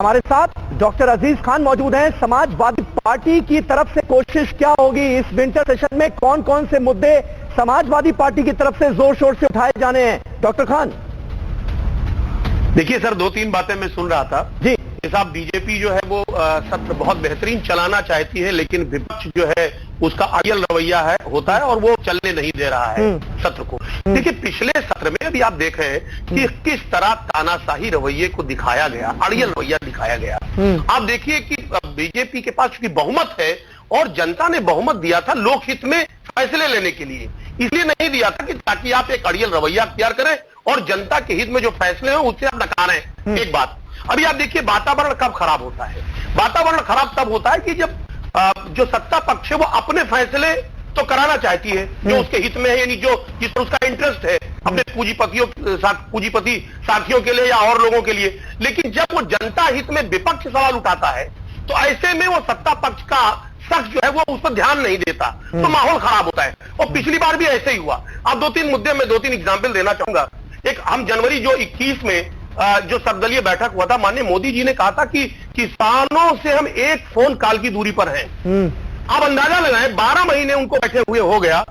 हमारे साथ डॉक्टर अजीज खान मौजूद हैं। समाजवादी पार्टी की तरफ से कोशिश क्या होगी इस विंटर सेशन में, कौन कौन से मुद्दे समाजवादी पार्टी की तरफ से जोर शोर से उठाए जाने हैं? डॉक्टर खान। देखिए सर, दो तीन बातें मैं सुन रहा था जी। साहब, बीजेपी जो है वो सत्र बहुत बेहतरीन चलाना चाहती है, लेकिन विपक्ष जो है उसका अड़ियल रवैया होता है और वो चलने नहीं दे रहा है सत्र को। देखिए, पिछले सत्र में अभी आप देख रहे हैं कि किस तरह तानाशाही रवैये को दिखाया गया, अड़ियल रवैया दिखाया गया। आप देखिए कि बीजेपी के पास चूंकि बहुमत है और जनता ने बहुमत दिया था लोकहित में फैसले लेने के लिए, इसलिए नहीं दिया था कि ताकि आप एक अड़ियल रवैया अख्तियार करें और जनता के हित में जो फैसले हो उससे आप नकारें। एक बात। अभी आप देखिए, वातावरण कब खराब होता है? वातावरण खराब तब होता है कि जब जो सत्ता पक्ष है वो अपने फैसले तो कराना चाहती है जो उसके हित में है, यानी जो जिस पर उसका इंटरेस्ट है अपने पूंजीपति साथियों के लिए या और लोगों के लिए। लेकिन जब वो जनता हित में विपक्ष सवाल उठाता है तो ऐसे में वो सत्ता पक्ष का शख्स जो है वो उस पर ध्यान नहीं देता, तो माहौल खराब होता है। और पिछली बार भी ऐसे ही हुआ। अब दो तीन मुद्दे में दो तीन एग्जाम्पल देना चाहूंगा। एक, हम जनवरी जो 21 में जो सर्वदलीय बैठक हुआ था, माननीय मोदी जी ने कहा था कि किसानों से हम एक फोन कॉल की दूरी पर हैं। आप अंदाजा लगाएं, 12 महीने उनको बैठे हुए हो गया।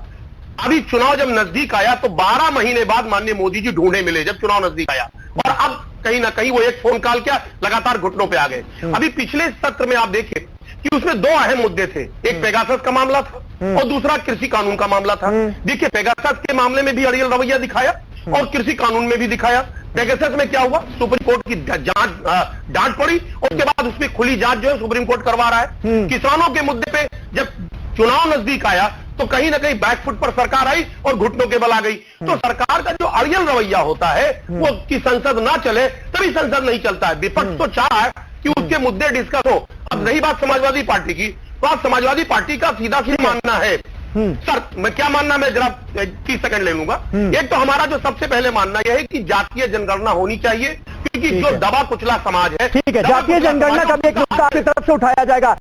अभी चुनाव जब नजदीक आया तो 12 महीने बाद माननीय मोदी जी ढूंढे मिले जब चुनाव नजदीक आया, और अब कहीं ना कहीं वो एक फोन कॉल क्या लगातार घुटनों पे आ गए। अभी पिछले सत्र में आप देखिए कि उसमें दो अहम मुद्दे थे, एक पेगासस का मामला था और दूसरा कृषि कानून का मामला था। देखिए, पेगासस के मामले में भी अड़ियल रवैया दिखाया और कृषि कानून में भी दिखाया। पेगासस में क्या हुआ, सुप्रीम कोर्ट की डांट पड़ी और उसके बाद उसमें खुली जांच जो है सुप्रीम कोर्ट करवा रहा है। किसानों के मुद्दे पे जब चुनाव नजदीक आया तो कहीं ना कहीं बैकफुट पर सरकार आई और घुटनों के बल आ गई। तो सरकार का जो अड़ियल रवैया होता है वो कि संसद ना चले तभी संसद नहीं चलता है। विपक्ष तो चाह है कि उसके मुद्दे डिस्कस हो। अब रही बात समाजवादी पार्टी की, तो आप समाजवादी पार्टी का सीधा सीधा मानना है सर, मैं क्या मानना, मैं जरा 30 सेकंड ले लूंगा। एक तो हमारा जो सबसे पहले मानना यह है कि जातीय जनगणना होनी चाहिए, क्योंकि जो दबा कुचला समाज है, ठीक है, जातीय जनगणना का भी एक मुद्दा आपकी तरफ से उठाया जाएगा।